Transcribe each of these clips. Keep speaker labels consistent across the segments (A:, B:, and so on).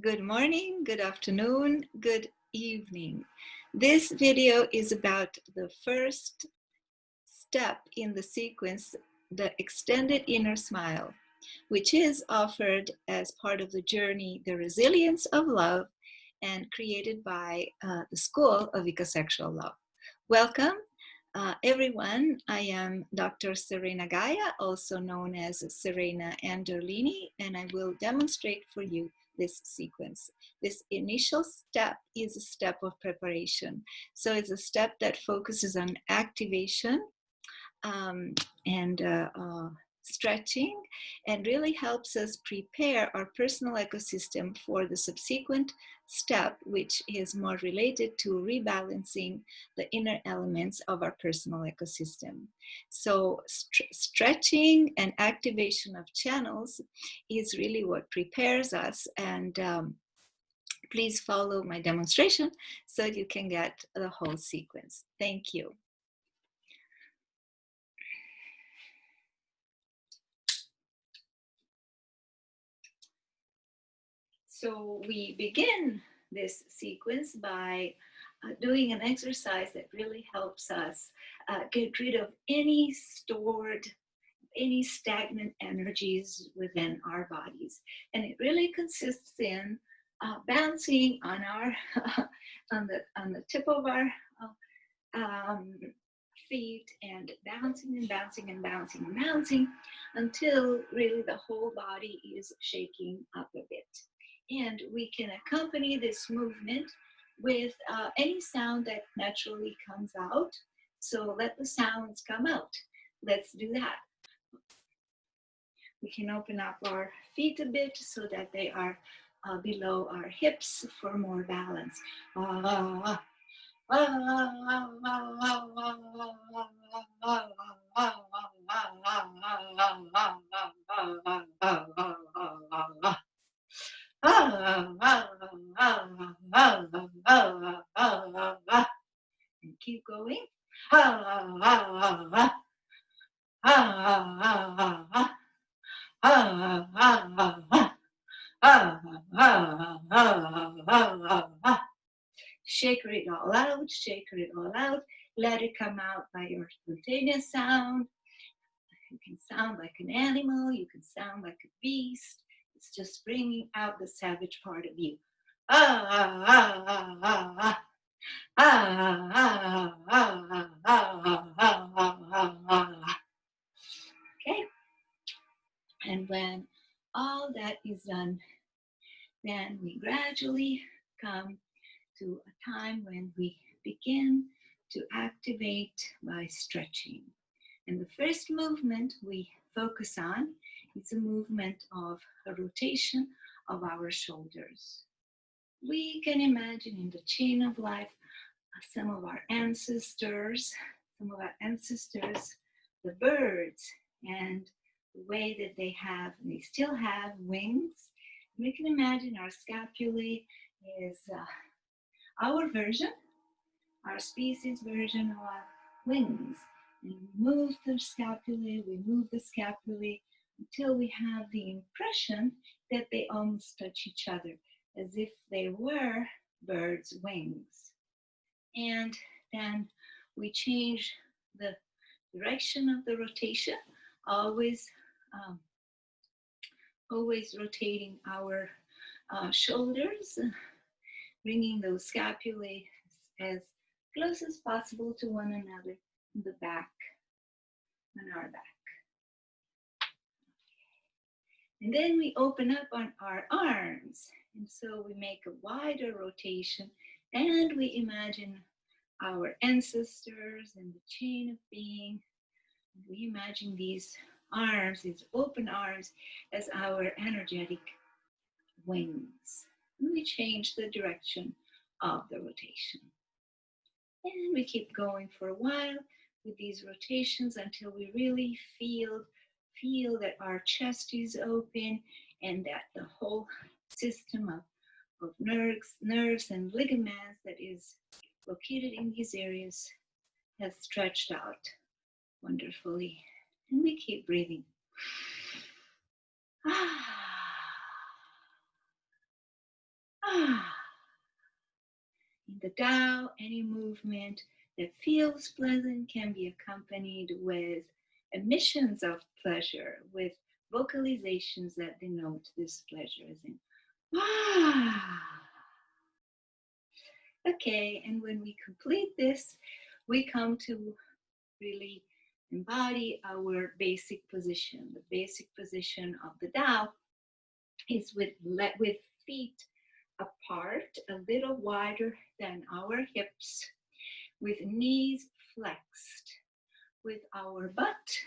A: Good morning, good afternoon, good evening. This video is about the first step in the sequence, the extended inner smile, which is offered as part of the journey, The Resilience of Love, and created by the School of Ecosexual Love. Welcome, everyone. I am Dr. Serena Gaia, also known as Serena Anderlini, and I will demonstrate for you this sequence. This initial step is a step of preparation. So it's a step that focuses on activation and stretching, and really helps us prepare our personal ecosystem for the subsequent step, which is more related to rebalancing the inner elements of our personal ecosystem. So stretching and activation of channels is really what prepares us, and please follow my demonstration so you can get the whole sequence. Thank you. So we begin this sequence by doing an exercise that really helps us get rid of any stored, any stagnant energies within our bodies. And it really consists in bouncing on our on the tip of our feet, and bouncing and bouncing and bouncing and bouncing until really the whole body is shaking up a bit. And we can accompany this movement with any sound that naturally comes out. So let the sounds come out. Let's do that. We can open up our feet a bit so that they are below our hips for more balance. And keep going. Shake it all out, shake it all out. Let it come out by your spontaneous sound. You can sound like an animal, you can sound like a beast. It's just bringing out the savage part of you. Okay? And when all that is done, then we gradually come to a time when we begin to activate by stretching. And the first movement we focus on is a movement of a rotation of our shoulders. We can imagine in the chain of life some of our ancestors, the birds, and the way that they still have wings. We can imagine our scapulae is our version, our species version of our wings. And we move the scapulae until we have the impression that they almost touch each other, as if they were birds' wings. And then we change the direction of the rotation, always rotating our shoulders, bringing those scapulae as close as possible to one another in the back, on our back. And then we open up on our arms. And so we make a wider rotation, and we imagine our ancestors and the chain of being. And we imagine these arms, these open arms, as our energetic wings. And we change the direction of the rotation. And we keep going for a while with these rotations until we really feel that our chest is open and that the whole system of nerves and ligaments that is located in these areas has stretched out wonderfully. And we keep breathing. In the Tao, any movement that feels pleasant can be accompanied with emissions of pleasure, with vocalizations that denote this pleasure, as in Okay, and when we complete this, we come to really embody our basic position. The basic position of the Tao is with feet apart, a little wider than our hips, with knees flexed, with our butt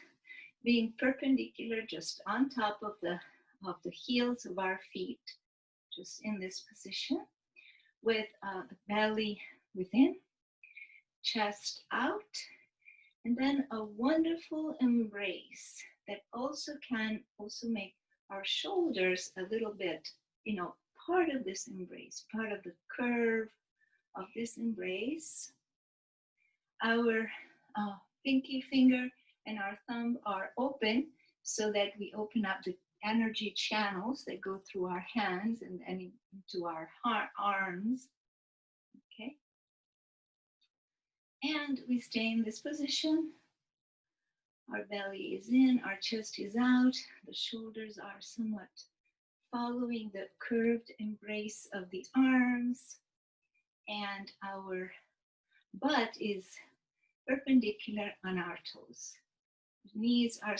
A: being perpendicular just on top of the heels of our feet, just in this position, with the belly within, chest out, and then a wonderful embrace that can make our shoulders a little bit, part of this embrace, part of the curve of this embrace. Our pinky finger and our thumb are open so that we open up the energy channels that go through our hands and into our arms. Okay. And we stay in this position. Our belly is in, our chest is out, the shoulders are somewhat following the curved embrace of the arms, and our butt is perpendicular on our toes. Knees are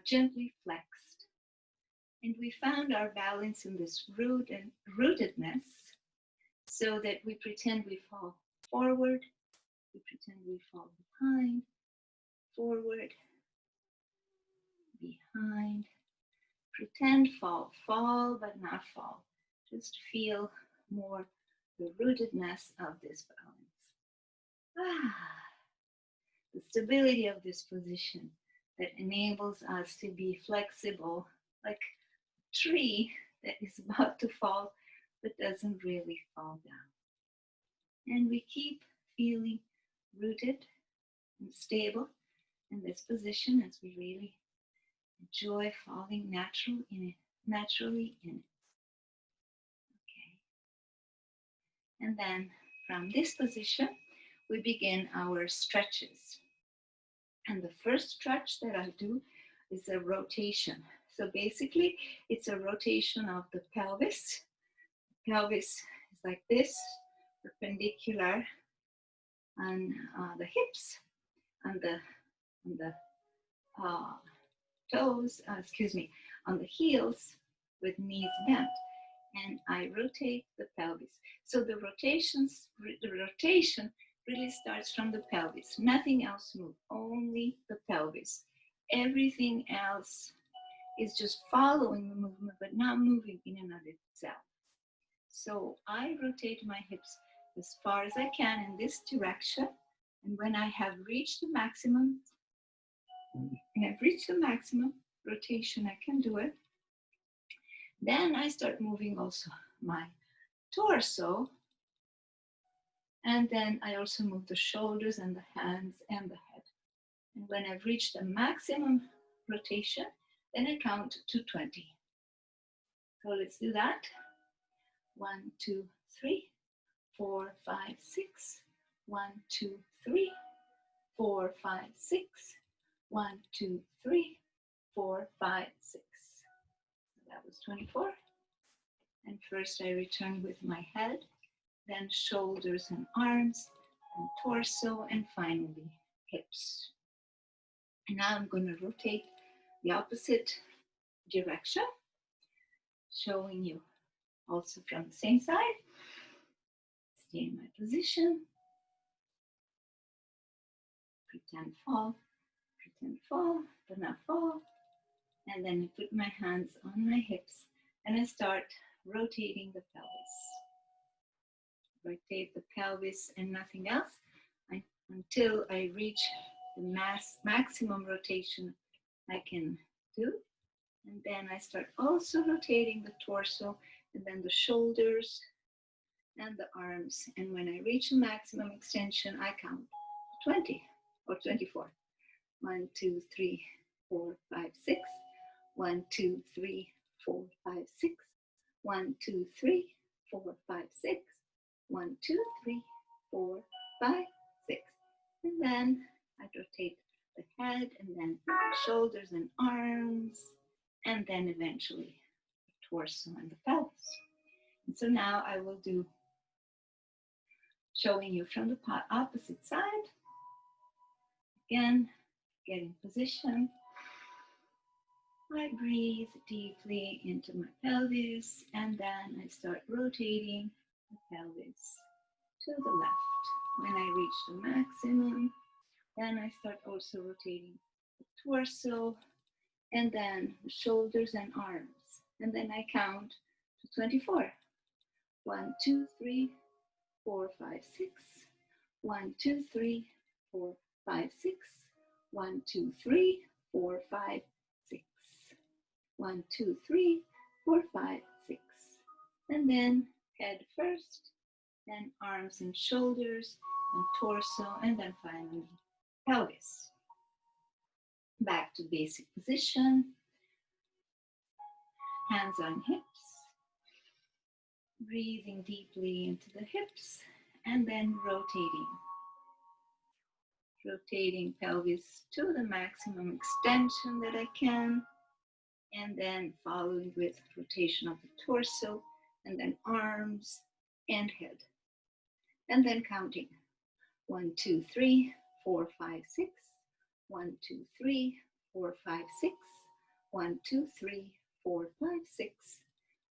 A: gently flexed. And we found our balance in this rootedness, so that we pretend we fall forward, we pretend we fall behind, forward, behind, pretend fall, but not fall. Just feel more the rootedness of this balance. The stability of this position that enables us to be flexible, like a tree that is about to fall but doesn't really fall down. And we keep feeling rooted and stable in this position as we really enjoy falling naturally in it. Okay. And then from this position, we begin our stretches. And the first stretch that I do is a rotation. So basically, it's a rotation of the pelvis. The pelvis is like this, perpendicular on the hips, on the toes, on the heels, with knees bent. And I rotate the pelvis. So the rotation really starts from the pelvis. Nothing else moves, only the pelvis. Everything else is just following the movement, but not moving in and of itself. So I rotate my hips as far as I can in this direction. And when I have reached the maximum, rotation, I can do it. Then I start moving also my torso. And then I also move the shoulders and the hands and the head. And when I've reached the maximum rotation, then I count to 20. So let's do that. 1, 2, 3, 4, 5, 6. 1, 2, 3, 4, 5, 6. 1, 2, 3, 4, 5, 6. So that was 24. And first I return with my head, then shoulders and arms, and torso, and finally hips. And now I'm going to rotate the opposite direction, showing you also from the same side. Stay in my position. Pretend fall, but not fall. And then I put my hands on my hips and I start rotating the pelvis. Rotate the pelvis and nothing else until I reach the maximum rotation I can do. And then I start also rotating the torso and then the shoulders and the arms. And when I reach the maximum extension, I count 20 or 24. 1, 2, 3, 4, 5, 6. 1, 2, 3, 4, 5, 6. 1, 2, 3, 4, 5, 6. 1, 2, 3, 4, 5, 6. And then I rotate the head and then shoulders and arms, and then eventually the torso and the pelvis. And so now I will do, showing you from the opposite side. Again, get in position. I breathe deeply into my pelvis, and then I start rotating the pelvis to the left. When I reach the maximum, then I start also rotating the torso, and then the shoulders and arms. And then I count to 24. 1, 2, 3, 4, 5, 6. 1, 2, 3, 4, 5, 6. 1, 2, 3, 4, 5, 6. 1, 2, 3, 4, 5, 6. And then head first, then arms and shoulders and torso, and then finally pelvis. Back to basic position. Hands on hips. Breathing deeply into the hips, and then rotating. Rotating pelvis to the maximum extension that I can, and then following with rotation of the torso, and then arms and head. And then counting. 1, 2, 3, 4, 5, 6. 1, 2, 3, 4, 5, 6. 1, 2, 3, 4, 5, 6.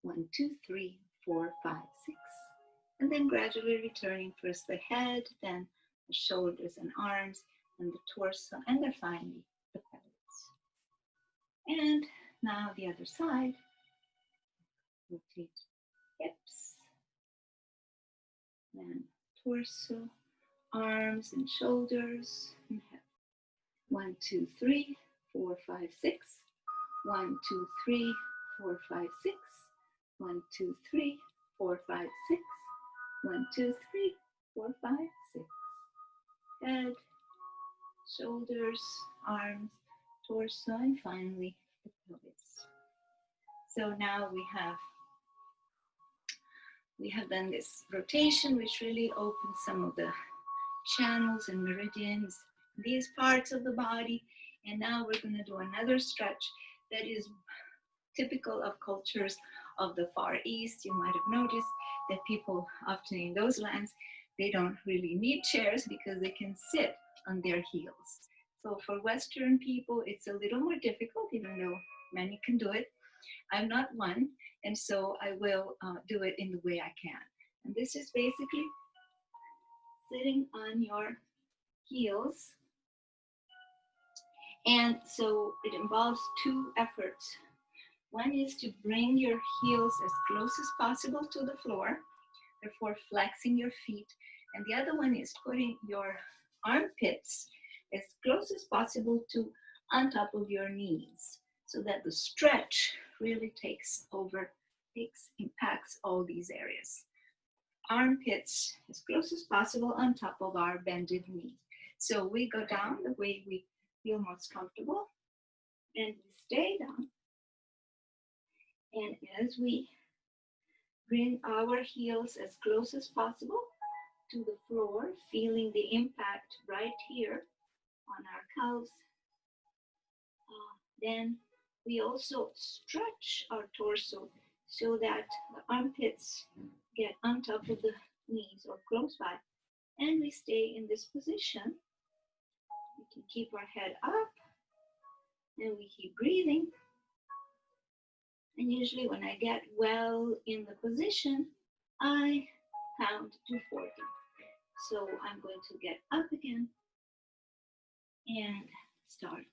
A: 1, 2, 3, 4, 5, 6. And then gradually returning first the head, then the shoulders and arms, and the torso, and then finally the pelvis. And now the other side. Rotate hips, then torso, arms and shoulders, and head. 1, 2, 3, 4, 5, 6. 1, 2, 3, 4, 5, 6. 1, 2, 3, 4, 5, 6. 1, 2, 3, 4, 5, 6. Head, shoulders, arms, torso, and finally the pelvis. So now we have done this rotation, which really opens some of the channels and meridians, these parts of the body. And now we're going to do another stretch that is typical of cultures of the Far East. You might have noticed that people often in those lands, they don't really need chairs because they can sit on their heels. So for Western people, it's a little more difficult, even though many can do it. I'm not one, and so I will do it in the way I can. And this is basically sitting on your heels. And so it involves two efforts. One is to bring your heels as close as possible to the floor, therefore flexing your feet. And the other one is putting your armpits as close as possible to on top of your knees, so that the stretch really impacts all these areas. Armpits as close as possible on top of our bended knees. So we go down the way we feel most comfortable, and we stay down. And as we bring our heels as close as possible to the floor, feeling the impact right here on our calves, then we also stretch our torso so that the armpits get on top of the knees or close by, and we stay in this position. We can keep our head up, and we keep breathing. And usually when I get well in the position, I count to 40. So I'm going to get up again and start.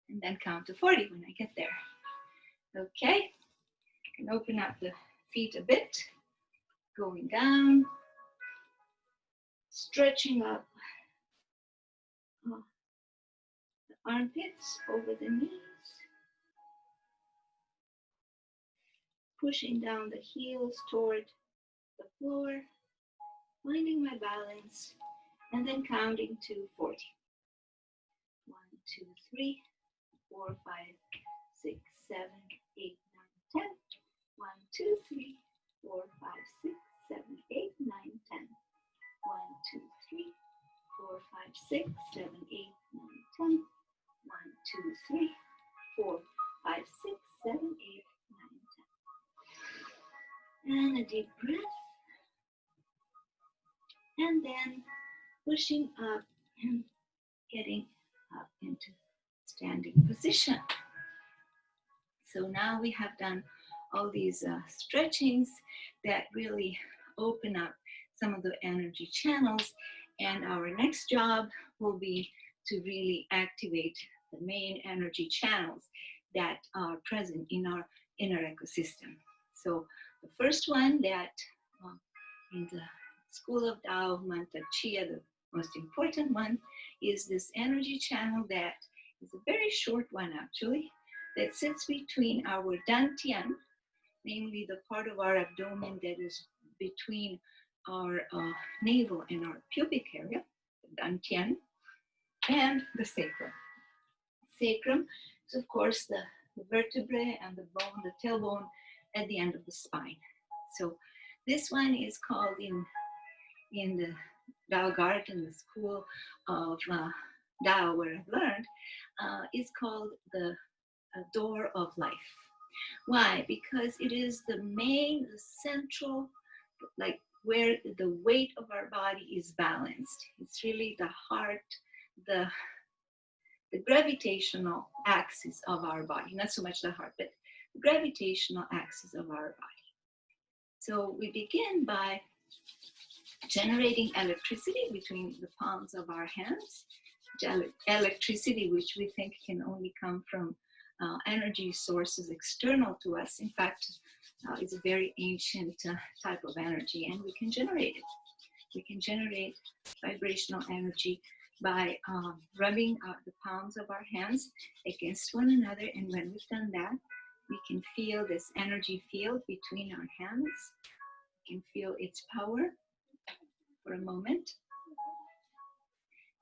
A: And then count to 40 when I get there. Okay, I can open up the feet a bit, going down, stretching up the armpits over the knees, pushing down the heels toward the floor, finding my balance, and then counting to 40. 1, 2, 3, 4, 5, 6, 7, 8, 9, 10. 1, 2, 3, 4, 6, 7, 8, 9, 10. 1, 2, 3, 4, 5, 6, 7, 8, 9, 10. And a deep breath. And then pushing up and getting up into standing position. So now we have done all these stretchings that really open up some of the energy channels, and our next job will be to really activate the main energy channels that are present in our inner ecosystem. So the first one that in the School of Tao, Manta Chia, the most important one, is this energy channel that is a very short one actually, that sits between our dantian, namely the part of our abdomen that is between our navel and our pubic area, the dantian, and the sacrum. Sacrum is of course the vertebrae and the bone, the tailbone at the end of the spine. So this one is called in the Tao garden, the school of Tao where I've learned, is called the door of life. Why? Because it is the main, the central, like where the weight of our body is balanced. It's really the heart, the gravitational axis of our body, not so much the heart, but the gravitational axis of our body. So we begin by generating electricity between the palms of our hands, electricity which we think can only come from energy sources external to us. In fact, it's a very ancient type of energy, and we can generate it. We can generate vibrational energy by rubbing the palms of our hands against one another, and when we've done that, we can feel this energy field between our hands. We can feel its power for a moment.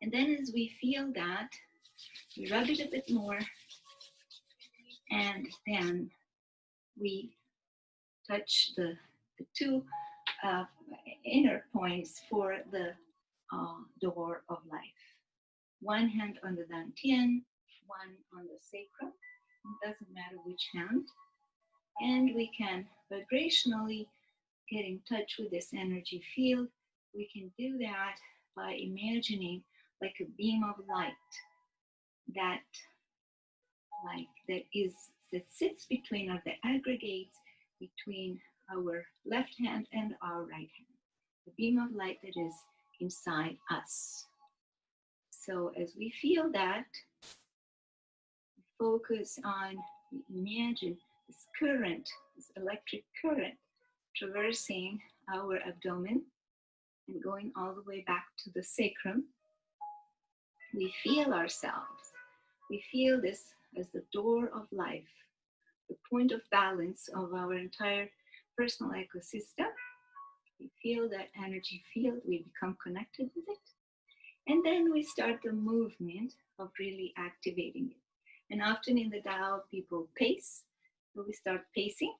A: And then as we feel that, we rub it a bit more, and then we touch the two inner points for the door of life. One hand on the dantian, one on the sacrum. It doesn't matter which hand. And we can vibrationally get in touch with this energy field. We can do that by imagining like a beam of light that sits between, or that aggregates between our left hand and our right hand. The beam of light that is inside us. So as we feel that, we focus on, we imagine this current, this electric current traversing our abdomen and going all the way back to the sacrum. We feel ourselves. We feel this as the door of life, the point of balance of our entire personal ecosystem. We feel that energy field, we become connected with it. And then we start the movement of really activating it. And often in the Tao, people pace. So we start pacing.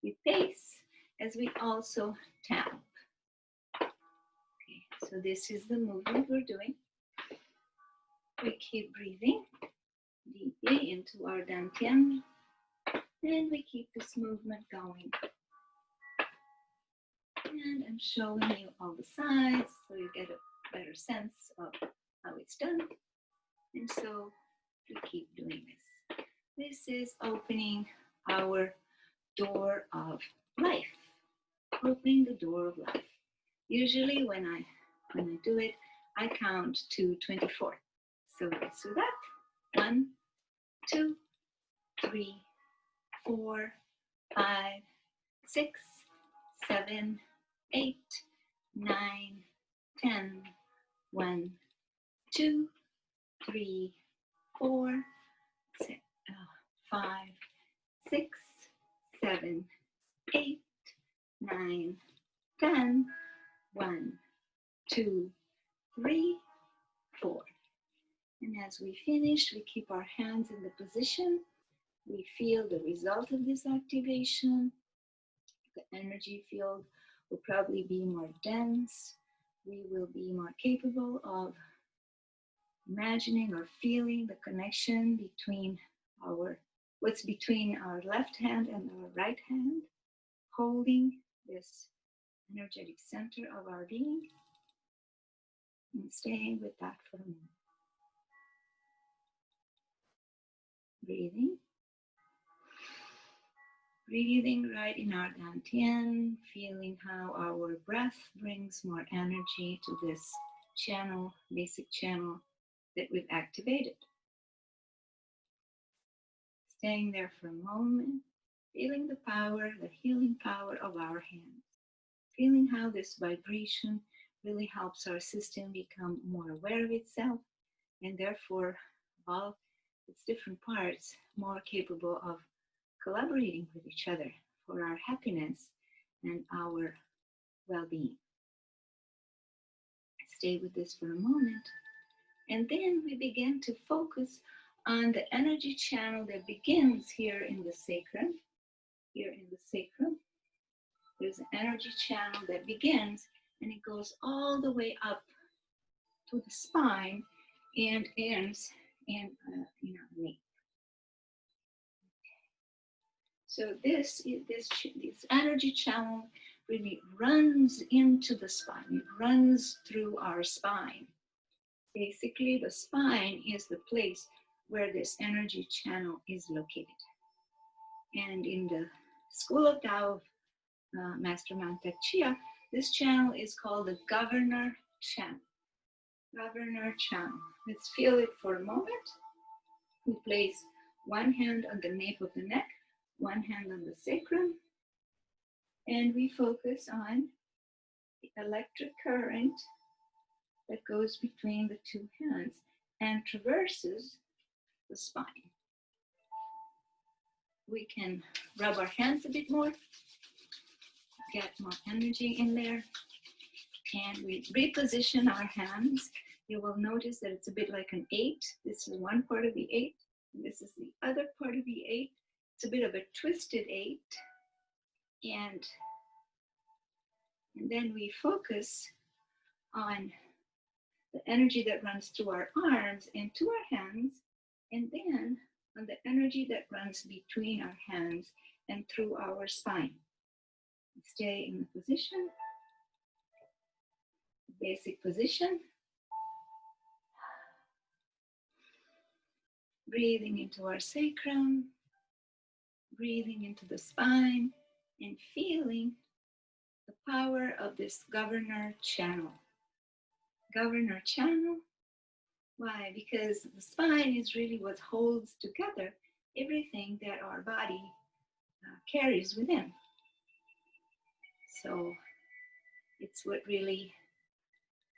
A: We pace as we also tap. Okay, so this is the movement we're doing. We keep breathing deeply into our dantian, and we keep this movement going. And I'm showing you all the sides so you get a better sense of how it's done. And so we keep doing this. This is opening our door of life. Opening the door of life. Usually when I do it, I count to 24. So let's do that. 1, 2, 3, 4, 5, 6, 7, 8, 9, 10. 1, 2, 3, 4, 5, 6, 7, 8, 9, 10. 1, 2, 3, 4. And as we finish, we keep our hands in the position. We feel the result of this activation. The energy field will probably be more dense. We will be more capable of imagining or feeling the connection between what's between our left hand and our right hand, holding this energetic center of our being and staying with that for a moment. Breathing right in our dantian, feeling how our breath brings more energy to this channel, basic channel that we've activated. Staying there for a moment, feeling the power, the healing power of our hands. Feeling how this vibration really helps our system become more aware of itself and therefore all its different parts more capable of collaborating with each other for our happiness and our well-being. Stay with this for a moment, and then we begin to focus on the energy channel that begins here in the sacrum. Here in the sacrum, there's an energy channel that begins and it goes all the way up to the spine and ends in our nape. So this energy channel really runs into the spine. It runs through our spine. Basically, the spine is the place where this energy channel is located. And in the School of Tao of Master Mantak Chia, this channel is called the Governor Channel. Governor Channel. Let's feel it for a moment. We place one hand on the nape of the neck, one hand on the sacrum, and we focus on the electric current that goes between the two hands and traverses the spine. We can rub our hands a bit more, get more energy in there, and we reposition our hands. You will notice that it's a bit like an 8. This is one part of the 8, and this is the other part of the 8. It's a bit of a twisted 8, and then we focus on the energy that runs through our arms and to our hands, and then on the energy that runs between our hands and through our spine. Stay in the position, basic position. Breathing into our sacrum, breathing into the spine, and feeling the power of this governor channel. Governor channel. Why? Because the spine is really what holds together everything that our body carries within. So it's what really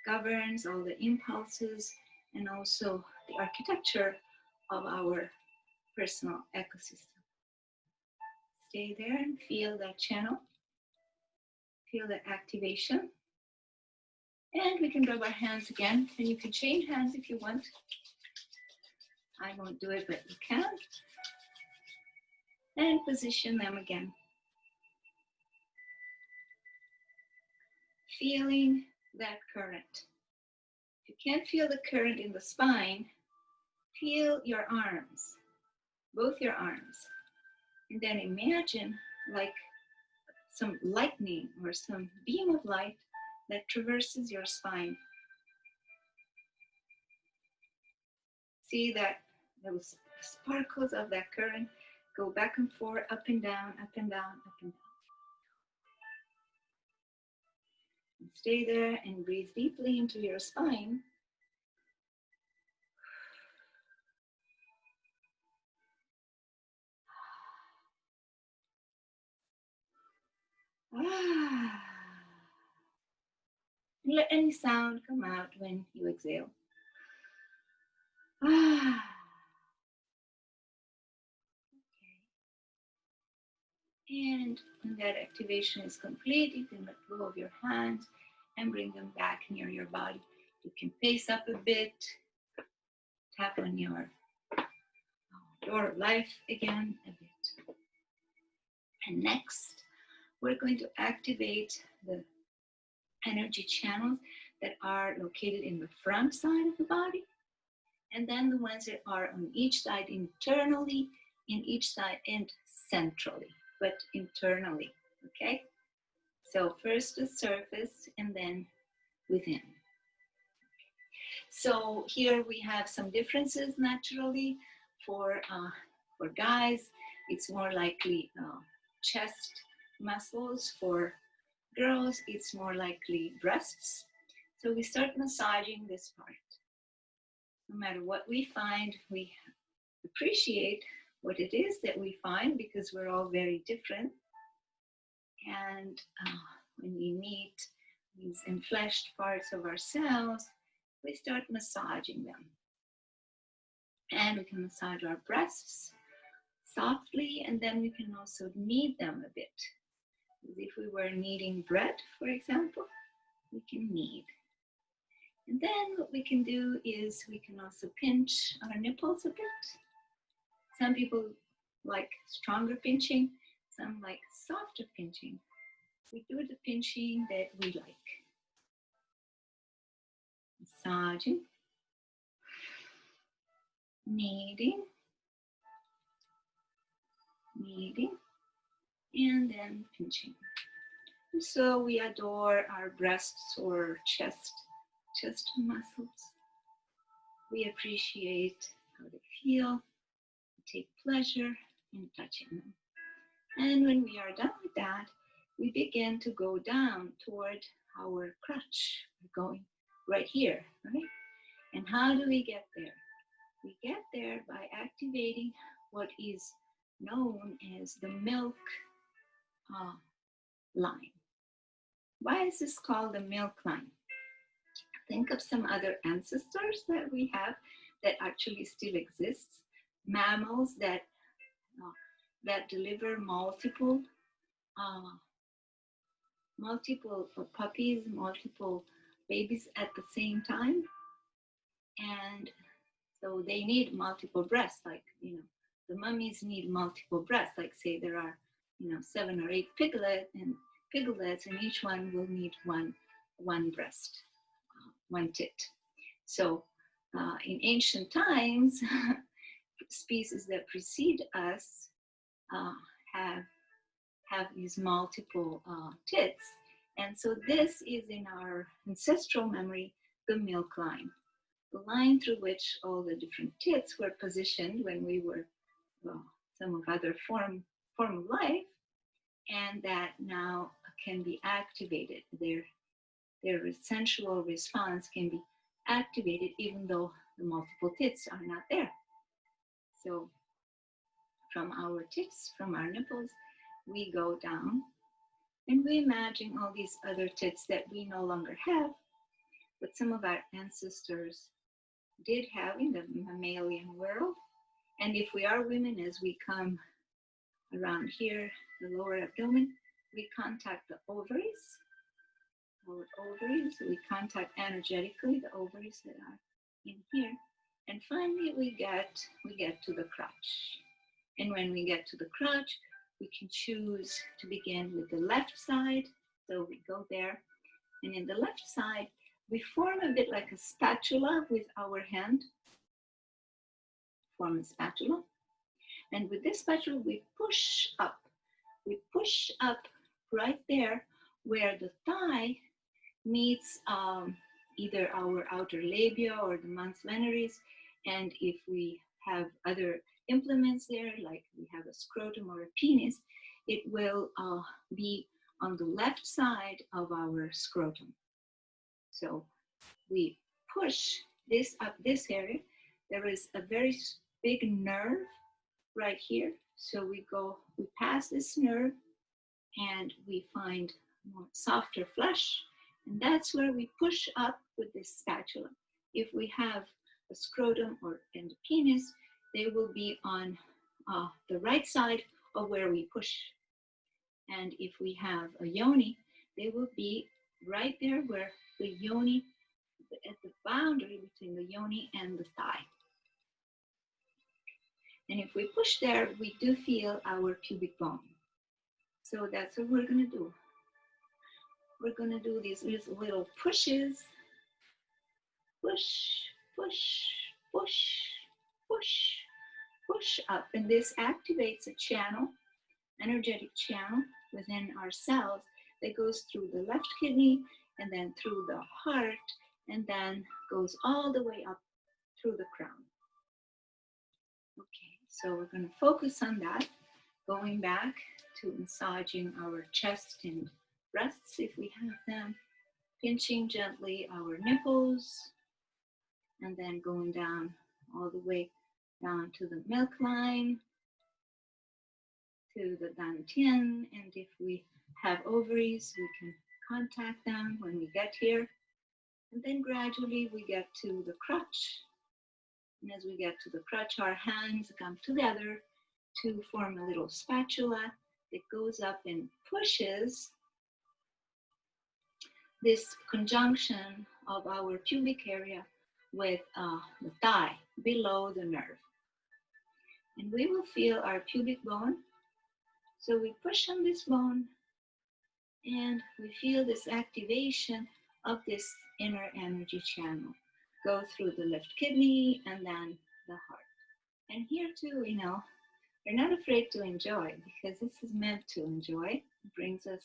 A: governs all the impulses and also the architecture of our personal ecosystem. Stay there and feel that channel. Feel the activation. And we can rub our hands again, and you can change hands if you want. I won't do it, but you can. And position them again. Feeling that current. If you can't feel the current in the spine, feel your arms, both your arms. And then imagine like some lightning or some beam of light that traverses your spine. See that those sparkles of that current go back and forth, up and down, up and down, up and down. And stay there and breathe deeply into your spine. Let any sound come out when you exhale. Okay. And when that activation is complete, you can let go of your hands and bring them back near your body. You can pace up a bit, tap on your door of life again a bit. And next, we're going to activate the energy channels that are located in the front side of the body. And then the ones that are on each side internally, in each side and centrally, but internally, okay? So first the surface and then within. So here we have some differences naturally. For guys, it's more likely chest muscles. For girls, it's more likely breasts. So we start massaging this part. No matter what we find, we appreciate what it is that we find because we're all very different. And when we meet these enfleshed parts of ourselves, we start massaging them. And we can massage our breasts softly, and then we can also knead them a bit. As if we were kneading bread, for example, we can knead. And then what we can do is we can also pinch our nipples a bit. Some people like stronger pinching, some like softer pinching. We do the pinching that we like. Massaging, kneading, kneading, and then pinching. So we adore our breasts or chest muscles. We appreciate how they feel, take pleasure in touching them. And when we are done with that, we begin to go down toward our crotch. We're going right here, right? And how do we get there? We get there by activating what is known as the milk line. Why is this called the milk line? Think of some other ancestors that we have that actually still exist. Mammals that deliver multiple puppies, multiple babies at the same time. And so they need multiple breasts, like, the mummies need multiple breasts. Like, say there are, 7 or 8 piglets, and each one will need one breast, one tit. So in ancient times, species that precede us have these multiple tits. And so this is in our ancestral memory, the milk line. The line through which all the different tits were positioned when we were some other form of life, and that now can be activated. Their sensual response can be activated even though the multiple tits are not there. So from our tits, from our nipples, we go down and we imagine all these other tits that we no longer have, but some of our ancestors did have in the mammalian world. And if we are women, as we come around here, the lower abdomen, we contact the ovaries, we contact energetically the ovaries that are in here. And finally, we get to the crotch. And when we get to the crotch, we can choose to begin with the left side. So we go there, and in the left side, we form a bit like a spatula with our hand. Form a spatula. And with this spatula, we push up. We push up right there where the thigh meets either our outer labia or the mons veneris. And if we have other implements there, like we have a scrotum or a penis, it will be on the left side of our scrotum. So we push this up this area. There is a very big nerve right here. So we pass this nerve and we find more softer flesh. And that's where we push up with this spatula. If we have a scrotum and a penis, they will be on the right side of where we push. And if we have a yoni, they will be right there where the yoni, at the boundary between the yoni and the thigh. And if we push there, we do feel our pubic bone. So that's what we're gonna do. We're gonna do these little pushes. Push, push, push, push, push up. And this activates a channel, energetic channel within our cells that goes through the left kidney and then through the heart and then goes all the way up through the crown. Okay, so we're going to focus on that, going back to massaging our chest and breasts if we have them, pinching gently our nipples, and then going down all the way down to the milk line, to the dantian, and if we have ovaries, we can contact them when we get here. And then gradually we get to the crotch. And as we get to the crotch, our hands come together to form a little spatula that goes up and pushes this conjunction of our pubic area with the thigh below the nerve. And we will feel our pubic bone. So we push on this bone and we feel this activation of this inner energy channel go through the left kidney and then the heart. And here too, we're not afraid to enjoy because this is meant to enjoy. It brings us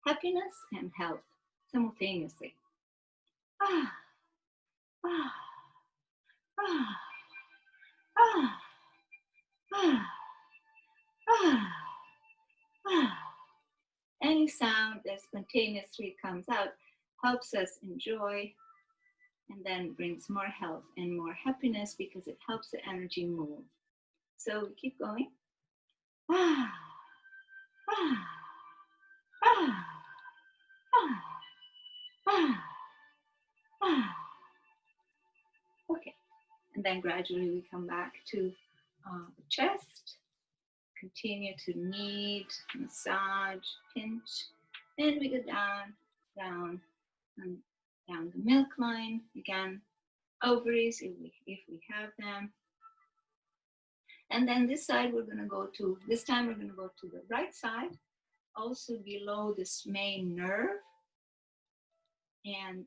A: happiness and health simultaneously. Ah, ah, ah, ah, ah, ah, ah. Any sound that spontaneously comes out helps us enjoy and then brings more health and more happiness because it helps the energy move. So we keep going. Ah, ah, ah, ah, ah, ah. Okay, and then gradually we come back to the chest. Continue to knead, massage, pinch, and we go down, down, and down the milk line. Again, ovaries if we have them. And then this side we're going to go to, this time we're going to go to the right side, also below this main nerve. And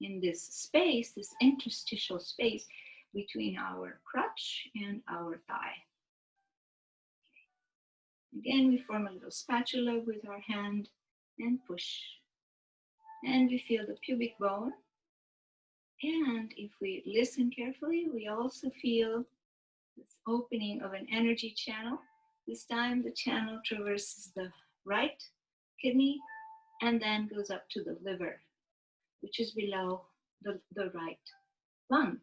A: in this space, this interstitial space between our crotch and our thigh. Again, we form a little spatula with our hand and push. And we feel the pubic bone. And if we listen carefully, we also feel this opening of an energy channel. This time the channel traverses the right kidney and then goes up to the liver, which is below the right lung.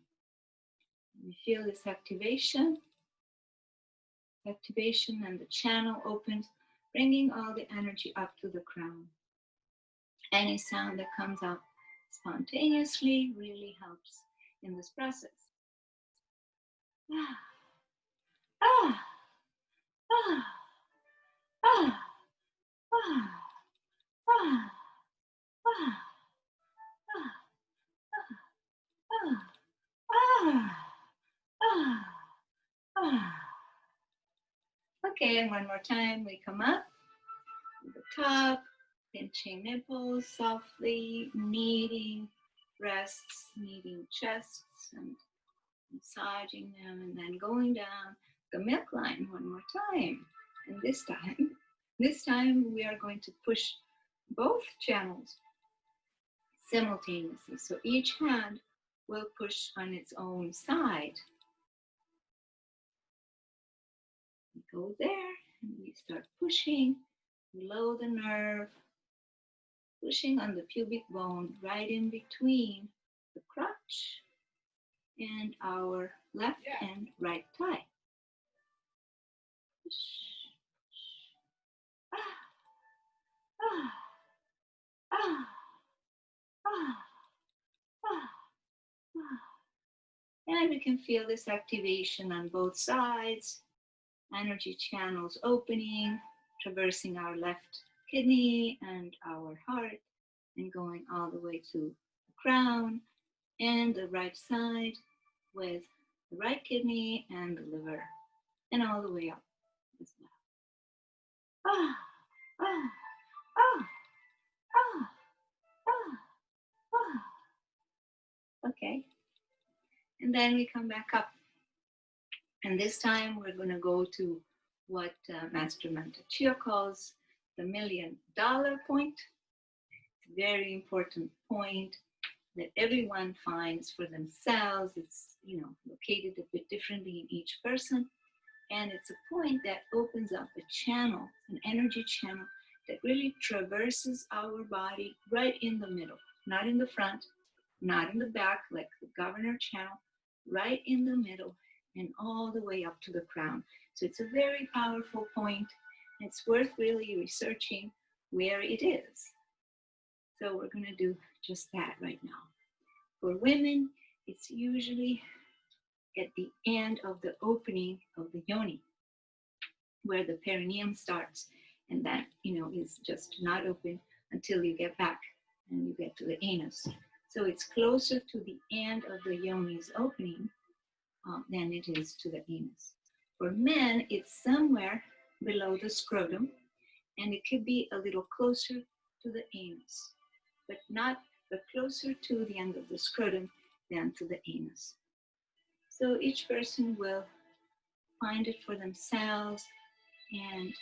A: We feel this activation, and the channel opens, bringing all the energy up to the crown. Any sound that comes out spontaneously really helps in this process. Ah, ah, ah, ah, ah, ah, ah, ah, ah, ah. Okay, and one more time, we come up to the top, pinching nipples softly, kneading breasts, kneading chests, and massaging them, and then going down the milk line one more time. And this time we are going to push both channels simultaneously. So each hand will push on its own side. We go there and we start pushing below the nerve, pushing on the pubic bone right in between the crotch and our left and right thigh. Push, push. Ah, ah, ah, ah, ah, ah. And we can feel this activation on both sides, energy channels opening, traversing our left kidney and our heart, and going all the way to the crown and the right side with the right kidney and the liver, and all the way up as well. Ah, ah, ah, ah, ah, ah. Okay. And then we come back up. And this time we're going to go to what Master Manta Chia calls the $1 million point. It's a very important point that everyone finds for themselves. It's, you know, located a bit differently in each person. And it's a point that opens up a channel, an energy channel that really traverses our body right in the middle, not in the front, not in the back like the governor channel, right in the middle and all the way up to the crown. So it's a very powerful point. It's worth really researching where it is. So we're going to do just that right now. For women, it's usually at the end of the opening of the yoni, where the perineum starts, and that, you know, is just not open until you get back and you get to the anus. So it's closer to the end of the yoni's opening than it is to the anus. For men, it's somewhere below the scrotum, and it could be a little closer to the anus, but closer to the end of the scrotum than to the anus. So each person will find it for themselves, and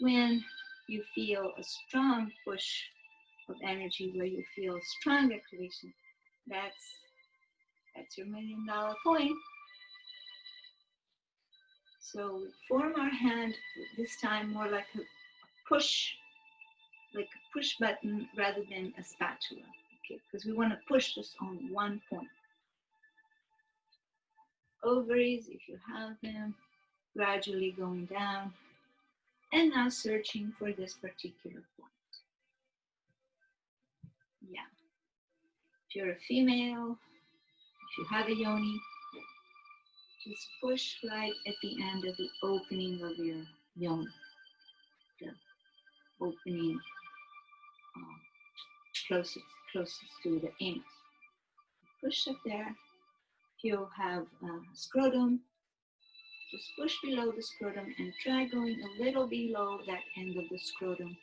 A: when you feel a strong push of energy, where you feel strong activation, that's your $1 million point. So we form our hand this time more like a push button rather than a spatula, okay? Because we want to push this on one point. Ovaries, if you have them, gradually going down, and now searching for this particular point. Yeah. If you're a female, if you have a yoni, just push right at the end of the opening of your yoni, the opening closest to the anus. Push up there. If you have a scrotum, just push below the scrotum and try going a little below that end of the scrotum,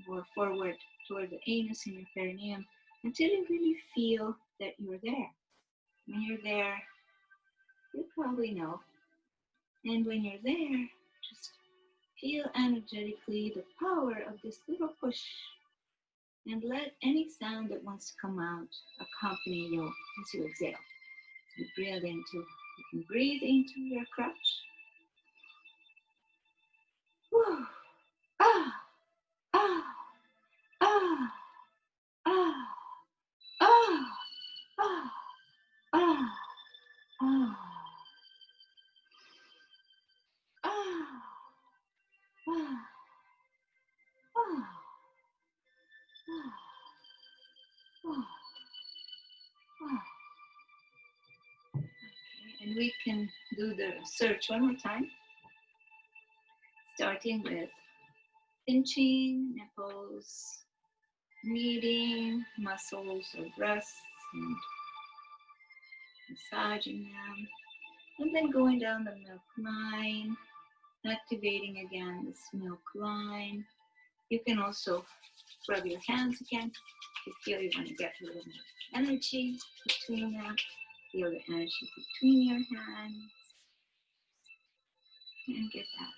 A: or forward toward the anus and your perineum, until you really feel that you're there. When you're there, you probably know. And when you're there, just feel energetically the power of this little push, and let any sound that wants to come out accompany you as you exhale. You can breathe into your crotch. Woo. Ah, ah, ah, ah, ah, ah, ah, ah, ah, ah, and we can do the search one more time, starting with pinching nipples, kneading muscles or breasts, and massaging them, and then going down the milk line, activating again this milk line. You can also rub your hands again. You feel you're going to get a little more energy between them. Feel the energy between your hands. And get that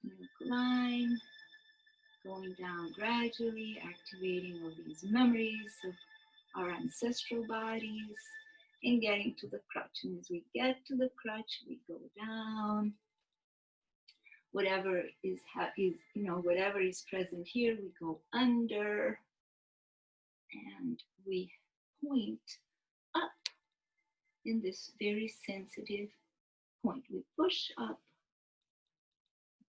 A: milk line going down gradually, activating all these memories of our ancestral bodies, and getting to the crutch. And as we get to the crutch, we go down. Whatever whatever is present here, we go under, and we point up in this very sensitive point. We push up.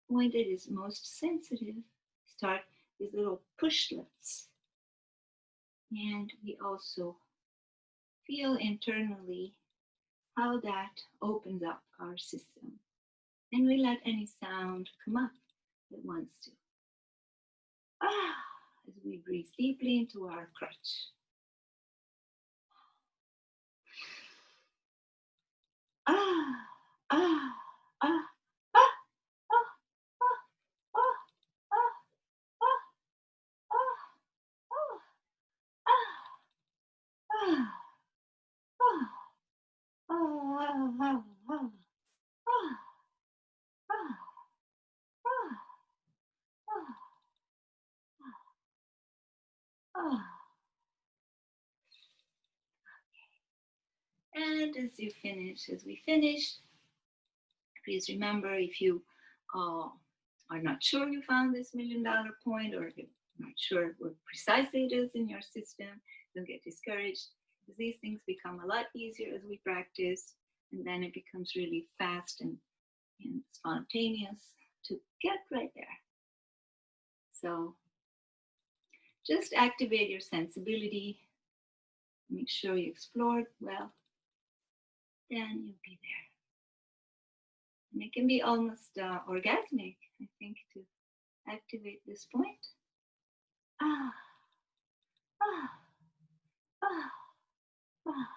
A: The point that is most sensitive, start these little pushlets, and we also feel internally how that opens up our system. And we let any sound come up that wants to. As we breathe deeply into our crutch. Ah. And as we finish, please remember, if you are not sure you found this $1 million point, or if you're not sure what precisely it is in your system, don't get discouraged, because these things become a lot easier as we practice, and then it becomes really fast and spontaneous to get right there. So just activate your sensibility, make sure you explored well, then you'll be there. And it can be almost orgasmic, I think, to activate this point. Ah, ah, ah, ah.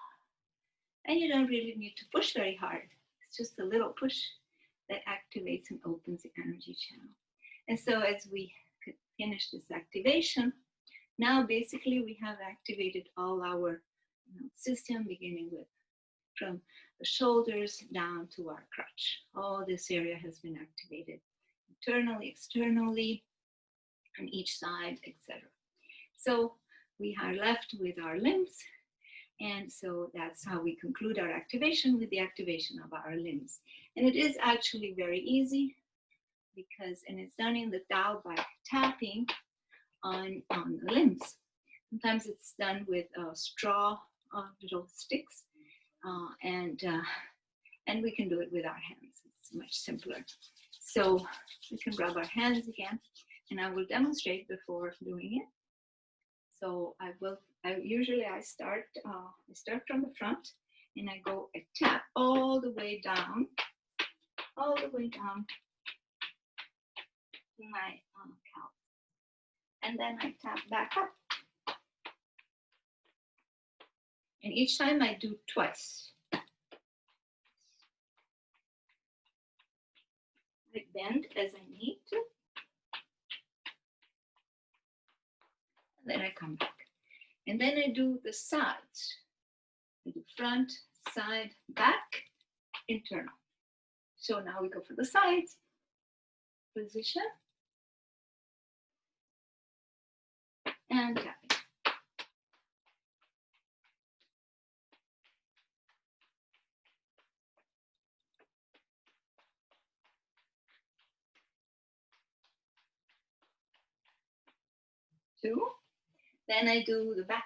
A: And you don't really need to push very hard. It's just a little push that activates and opens the energy channel. And so as we finish this activation, now basically we have activated all our system, beginning with from the shoulders down to our crotch. All this area has been activated internally, externally, on each side, etc. So we are left with our limbs, and so that's how we conclude our activation, with the activation of our limbs. And it is actually very easy, because, and it's done in the Tao by tapping on the limbs. Sometimes it's done with straw little sticks, and we can do it with our hands. It's much simpler. So we can rub our hands again, and I will demonstrate before doing it. So I start from the front, and I tap all the way down to my calf, and then I tap back up. And each time I do twice. I bend as I need to, and then I come back. And then I do the sides. I do front, side, back, internal. So now we go for the sides. Position. And tapping. Two. Then I do the back.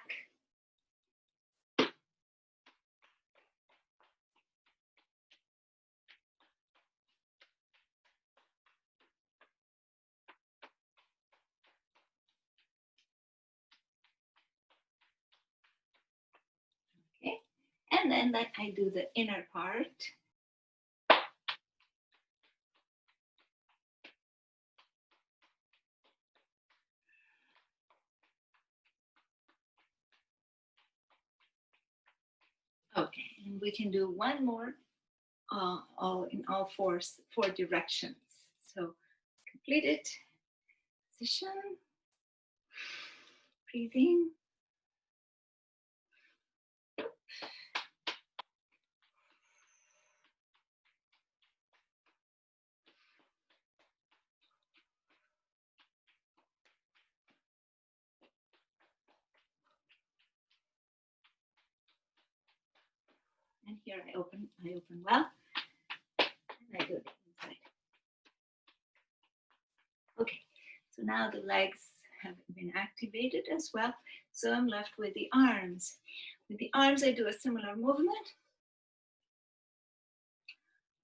A: Okay. And then I do the inner part. Okay, and we can do one more in all four directions. So complete it. Position. Breathing. And here I open well, and I do it inside. Okay, so now the legs have been activated as well. So I'm left with the arms. With the arms, I do a similar movement.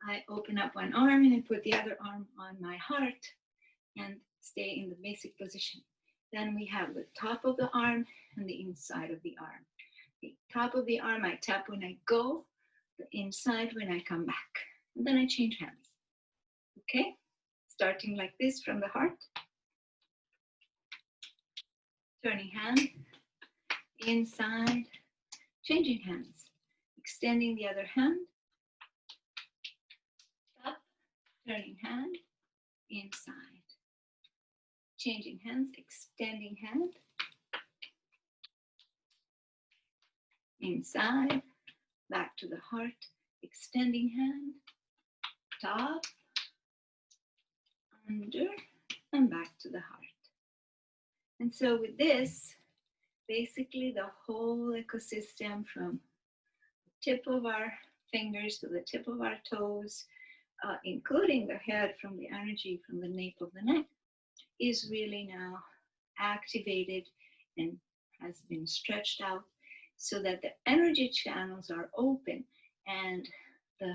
A: I open up one arm and I put the other arm on my heart and stay in the basic position. Then we have the top of the arm and the inside of the arm. The top of the arm I tap when I go, the inside when I come back. And then I change hands. Okay? Starting like this from the heart. Turning hand, inside, changing hands, extending the other hand, up, turning hand, inside, changing hands, extending hand, inside, back to the heart, extending hand, top, under, and back to the heart. And so with this, basically the whole ecosystem from the tip of our fingers to the tip of our toes, including the head from the energy from the nape of the neck, is really now activated and has been stretched out so that the energy channels are open and the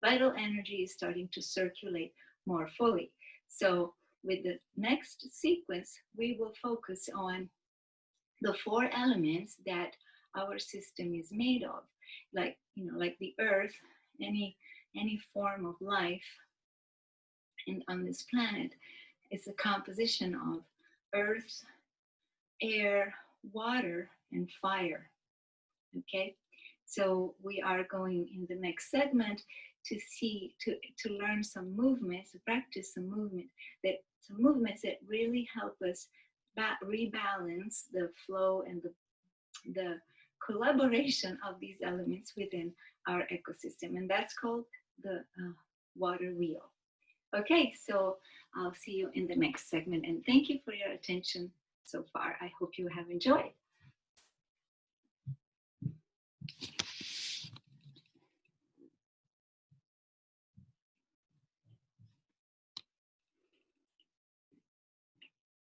A: vital energy is starting to circulate more fully. So with the next sequence, we will focus on the four elements that our system is made of, like, you know, like the earth, any form of life on this planet is a composition of earth, air, water, and fire. Okay, so we are going in the next segment to learn some movements, to practice some movements that really help us rebalance the flow and the collaboration of these elements within our ecosystem, and that's called the water wheel. Okay, so I'll see you in the next segment, and thank you for your attention so far. I hope you have enjoyed.